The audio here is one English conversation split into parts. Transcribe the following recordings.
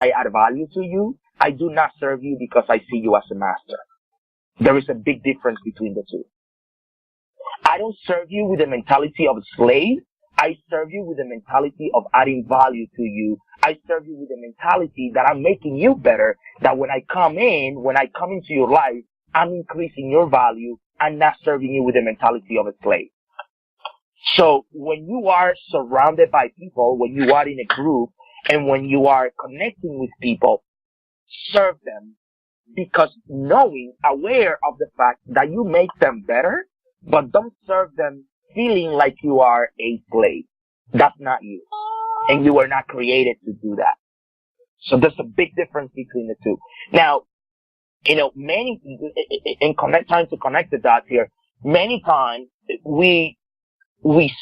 I add value to you. I do not serve you because I see you as a master. There is a big difference between the two. I don't serve you with the mentality of a slave. I serve you with the mentality of adding value to you. I serve you with the mentality that I'm making you better, that when I come into your life, I'm increasing your value and not serving you with the mentality of a slave. So when you are surrounded by people, when you are in a group, and when you are connecting with people, serve them because aware of the fact that you make them better, but don't serve them feeling like you are a slave. That's not you. And you were not created to do that. So there's a big difference between the two. Now, trying to connect the dots here, many times we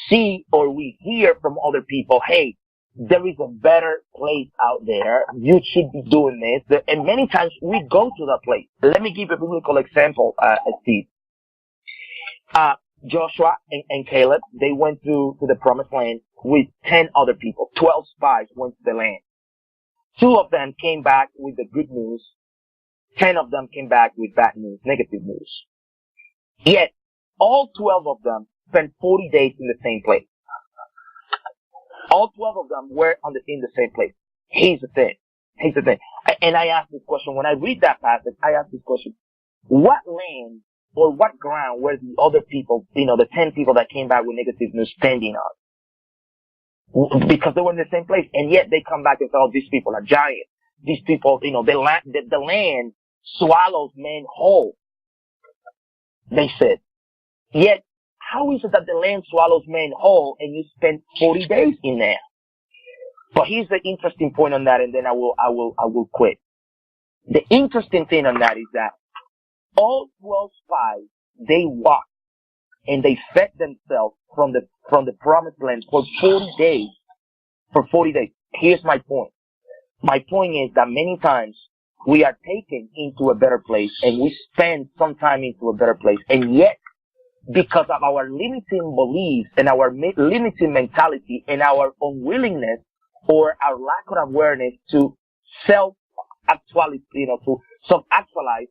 see or we hear from other people, hey, there is a better place out there. You should be doing this. And many times we go to that place. Let me give a biblical example, Steve. Joshua and Caleb, they went to the promised land with 10 other people. 12 spies went to the land. 2 of them came back with the good news. 10 of them came back with bad news, negative news. Yet, all 12 of them spent 40 days in the same place. All 12 of them were in the same place. Here's the thing. And I asked this question. When I read that passage, I asked this question. What land or what ground were the other people, the 10 people that came back with negative news standing on? Because they were in the same place. And yet they come back and say, oh, these people are giants. These people, the land swallows men whole. They said. Yet, how is it that the land swallows men whole and you spend 40 days in there? But here's the interesting point on that, and then I will quit. The interesting thing on that is that all 12 spies, they walked and they fed themselves from the promised land for 40 days. For 40 days. Here's my point. My point is that many times we are taken into a better place and we spend some time into a better place, and yet because of our limiting beliefs and our limiting mentality and our unwillingness or our lack of awareness to self-actualize,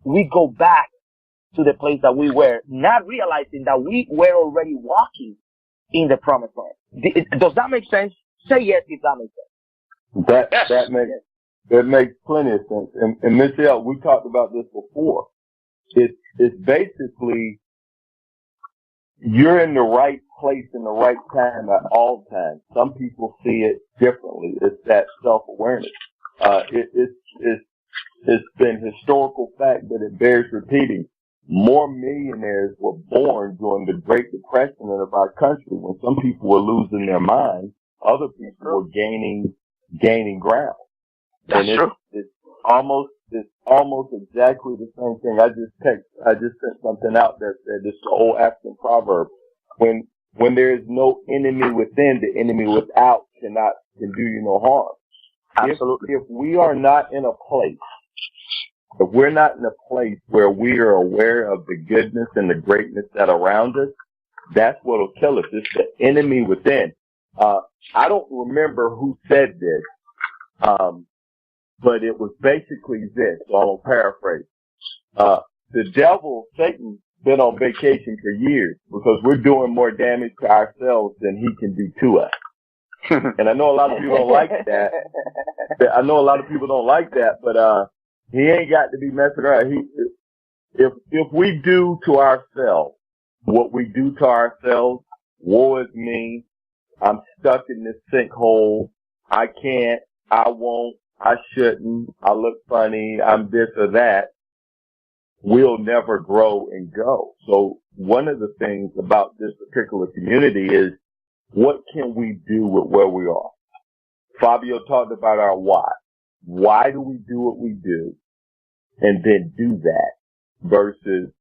we go back to the place that we were, not realizing that we were already walking in the promised land. Does that make sense? Say yes if that makes sense. That makes plenty of sense. And Michelle, we talked about this before. It's basically you're in the right place in the right time at all times. Some people see it differently. It's that self-awareness. It's been historical fact that it bears repeating. More millionaires were born during the Great Depression of our country when some people were losing their minds. Other people were gaining ground. That's true. It's almost exactly the same thing. I just sent something out that said this old African proverb. When there is no enemy within, the enemy without can do you no harm. Absolutely. If we are not in a place, if we're not in a place where we are aware of the goodness and the greatness that around us, that's what'll kill us. It's the enemy within. I don't remember who said this, but it was basically this, so I'll paraphrase. The devil, Satan, been on vacation for years because we're doing more damage to ourselves than he can do to us. And I know a lot of people don't like that. But he ain't got to be messing around. If we do to ourselves what we do to ourselves, woe is me, I'm stuck in this sinkhole, I can't, I won't, I shouldn't, I look funny, I'm this or that, we'll never grow and go. So one of the things about this particular community is, what can we do with where we are? Fabio talked about our why. Why do we do what we do? And then do that versus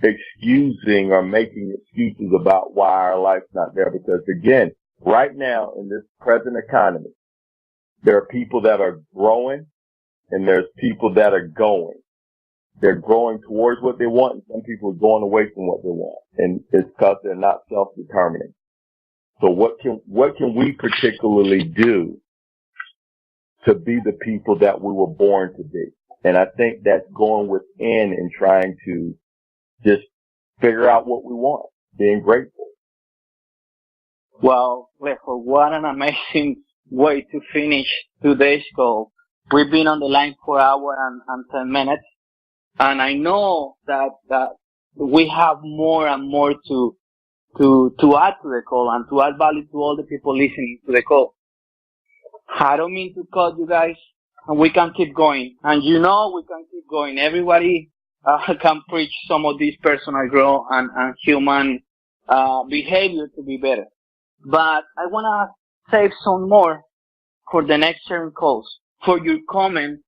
excusing or making excuses about why our life's not there. Because again, right now in this present economy, there are people that are growing and there's people that are going. They're growing towards what they want and some people are going away from what they want. And it's because they're not self-determining. So what can we particularly do to be the people that we were born to be. And I think that's going within and trying to just figure out what we want, being grateful. Well, Lefford, what an amazing way to finish today's call. We've been on the line for an hour and 10 minutes, and I know that we have more and more to add to the call and to add value to all the people listening to the call. I don't mean to cut you guys, and we can keep going. And we can keep going. Everybody can preach some of this personal growth and human behavior to be better. But I want to save some more for the next sharing calls, for your comment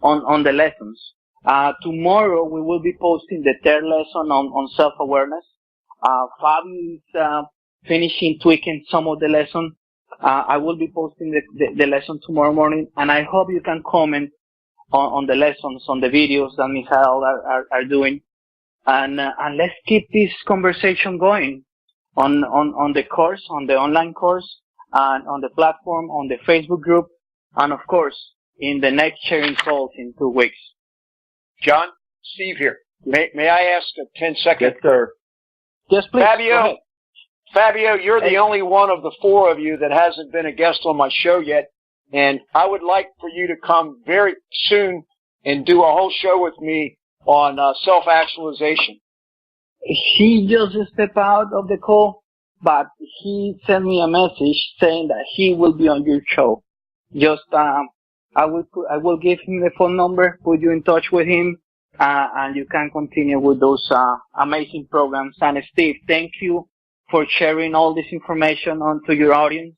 on the lessons. Tomorrow we will be posting the third lesson on self-awareness. Fabio is finishing tweaking some of the lesson. I will be posting the lesson tomorrow morning, and I hope you can comment on the lessons, on the videos that Michael are doing. And let's keep this conversation going on the course, on the online course, and on the platform, on the Facebook group, and of course, in the next sharing calls in 2 weeks. John, Steve here. May I ask a 10-second? Yes, sir. Yes, please. Fabio, you're the only one of the four of you that hasn't been a guest on my show yet, and I would like for you to come very soon and do a whole show with me on self-actualization. He just stepped out of the call, but he sent me a message saying that he will be on your show. Just I will give him the phone number, put you in touch with him, and you can continue with those amazing programs. And Steve, thank you for sharing all this information onto your audience,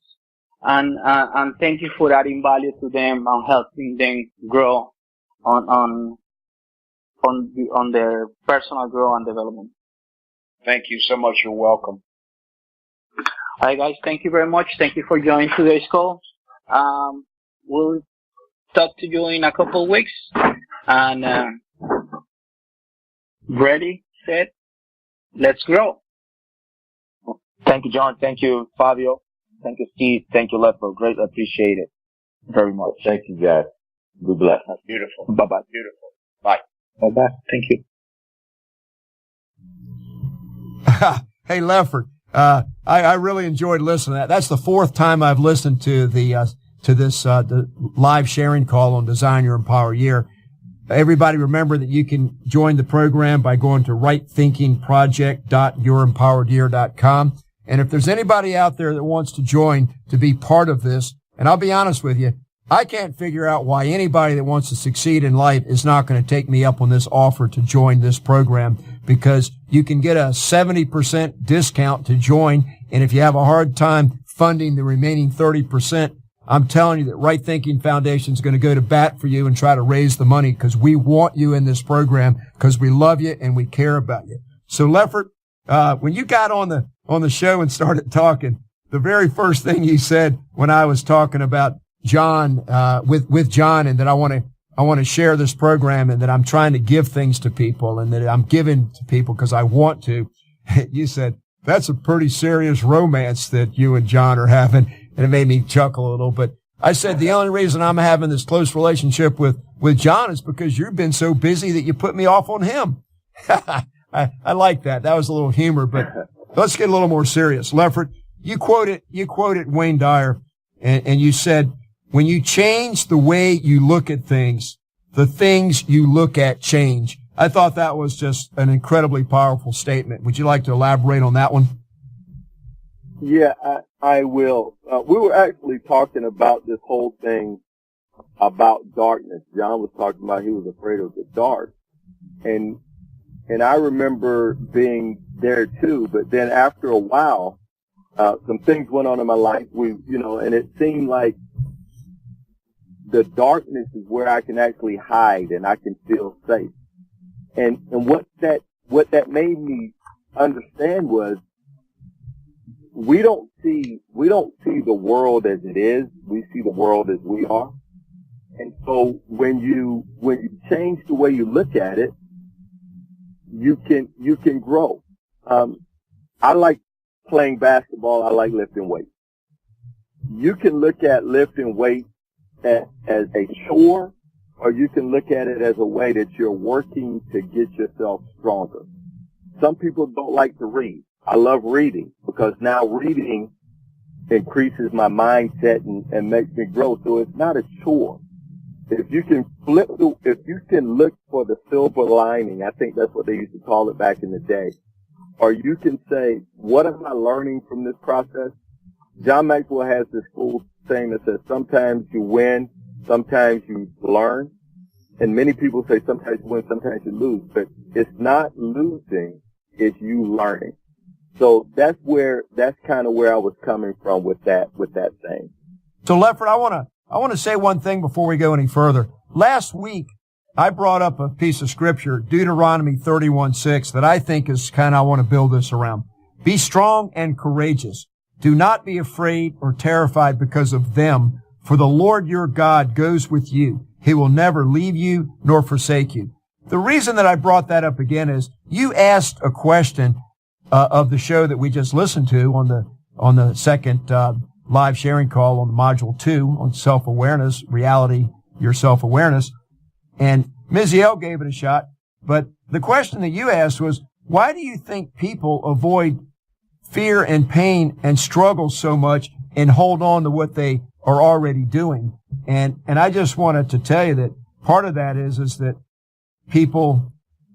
and thank you for adding value to them and helping them grow on their personal growth and development. Thank you so much. You're welcome. All right, guys. Thank you very much. Thank you for joining today's call. We'll talk to you in a couple of weeks. And ready, set, let's grow. Thank you, John. Thank you, Fabio. Thank you, Steve. Thank you, Lefford. Greatly appreciate it very much. Thank you, guys. Be blessed. That's beautiful. Bye-bye. Beautiful. Bye. Bye-bye. Thank you. Hey, Lefford, I really enjoyed listening to that. That's the fourth time I've listened to this live sharing call on Design Your Empower Year. Everybody remember that you can join the program by going to rightthinkingproject.yourempoweredyear.com. And if there's anybody out there that wants to join to be part of this, and I'll be honest with you, I can't figure out why anybody that wants to succeed in life is not going to take me up on this offer to join this program, because you can get a 70% discount to join. And if you have a hard time funding the remaining 30%, I'm telling you that Right Thinking Foundation is going to go to bat for you and try to raise the money, because we want you in this program, because we love you and we care about you. So, Lefford, when you got on the show and started talking, the very first thing you said when I was talking about John, with John, and that I want to share this program, and that I'm trying to give things to people, and that I'm giving to people because I want to. You said, that's a pretty serious romance that you and John are having. And it made me chuckle a little. But I said, the only reason I'm having this close relationship with John is because you've been so busy that you put me off on him. I like that. That was a little humor, but let's get a little more serious. Lefford, you quoted Wayne Dyer, and you said, when you change the way you look at things, the things you look at change. I thought that was just an incredibly powerful statement. Would you like to elaborate on that one? Yeah, I will. We were actually talking about this whole thing about darkness. John was talking about he was afraid of the dark. And I remember being there too, but then after a while, some things went on in my life, and it seemed like the darkness is where I can actually hide and I can feel safe. And what that made me understand was, we don't see the world as it is. We see the world as we are. And so when you change the way you look at it, you can grow. I like playing basketball. I like lifting weights. You can look at lifting weights as a chore, or you can look at it as a way that you're working to get yourself stronger. Some people don't like to read. I love reading because now reading increases my mindset and makes me grow. So it's not a chore. If you can if you can look for the silver lining, I think that's what they used to call it back in the day. Or you can say, what am I learning from this process? John Maxwell has this cool saying that says, sometimes you win, sometimes you learn. And many people say sometimes you win, sometimes you lose. But it's not losing, it's you learning. So that's kind of where I was coming from with that saying. So Lefford, I want to say one thing before we go any further. Last week, I brought up a piece of scripture, Deuteronomy 31:6, that I think is kind of, I want to build this around. Be strong and courageous. Do not be afraid or terrified because of them, for the Lord your God goes with you. He will never leave you nor forsake you. The reason that I brought that up again is you asked a question of the show that we just listened to on the second live sharing call on the module 2 on self-awareness, reality, your self-awareness. And Ms. Yale gave it a shot. But the question that you asked was, why do you think people avoid fear and pain and struggle so much and hold on to what they are already doing? And I just wanted to tell you that part of that is that people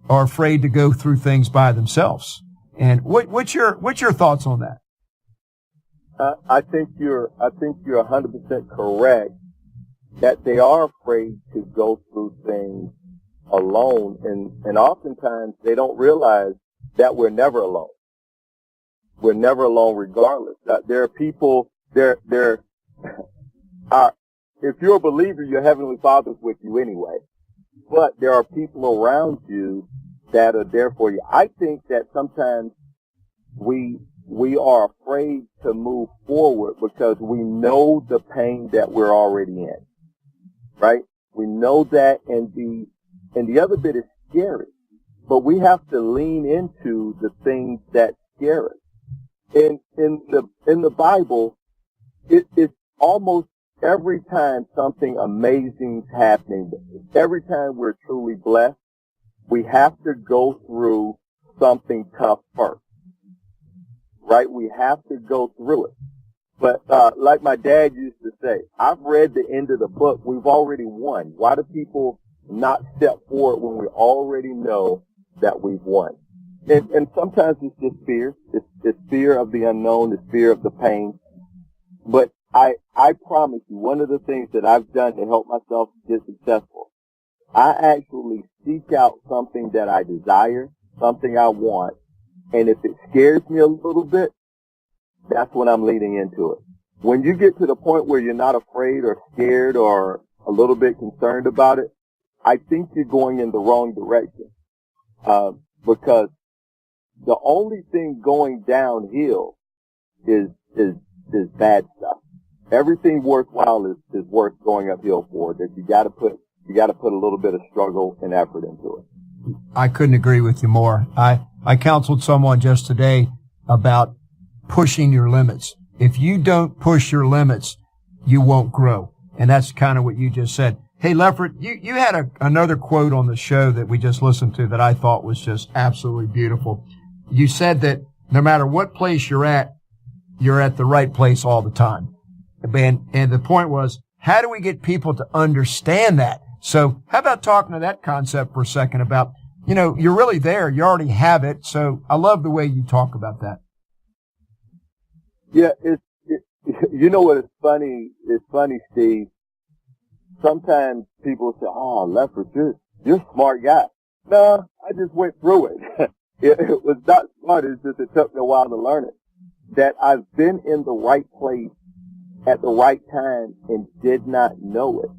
are afraid to go through things by themselves. And what's your thoughts on that? I think you're 100% correct that they are afraid to go through things alone, and oftentimes they don't realize that we're never alone. We're never alone regardless. There are people, if you're a believer, your Heavenly Father's with you anyway. But there are people around you that are there for you. I think that sometimes we are afraid to move forward because we know the pain that we're already in, right? We know that, and the other bit is scary, but we have to lean into the things that scare us. In the Bible, it's almost every time something amazing is happening, every time we're truly blessed, we have to go through something tough first. Right? We have to go through it. But like my dad used to say, I've read the end of the book. We've already won. Why do people not step forward when we already know that we've won? And sometimes it's just fear. It's fear of the unknown. It's fear of the pain. But I promise you, one of the things that I've done to help myself get successful, I actually seek out something that I desire, something I want. And if it scares me a little bit, that's when I'm leaning into it. When you get to the point where you're not afraid or scared or a little bit concerned about it, I think you're going in the wrong direction. Because the only thing going downhill is bad stuff. Everything worthwhile is worth going uphill for. That you got to put a little bit of struggle and effort into it. I couldn't agree with you more. I counseled someone just today about pushing your limits. If you don't push your limits, you won't grow. And that's kind of what you just said. Hey, Lefford, you had another quote on the show that we just listened to that I thought was just absolutely beautiful. You said that no matter what place you're at the right place all the time. And the point was, how do we get people to understand that? So how about talking to that concept for a second about, you're really there. You already have it. So I love the way you talk about that. Yeah, you know what is funny? It's funny, Steve. Sometimes people say, "Oh, Lefford, you're a smart guy." No, I just went through it. It was not smart. It's just it took me a while to learn it. That I've been in the right place at the right time and did not know it.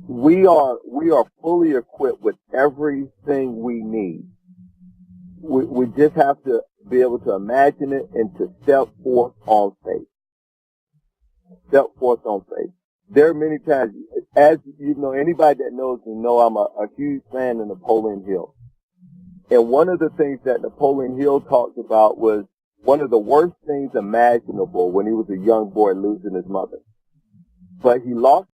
We are fully equipped with everything we need. We just have to be able to imagine it and to step forth on faith. Step forth on faith. There are many times, as you know, anybody that knows me know I'm a huge fan of Napoleon Hill. And one of the things that Napoleon Hill talked about was one of the worst things imaginable when he was a young boy losing his mother. but he lost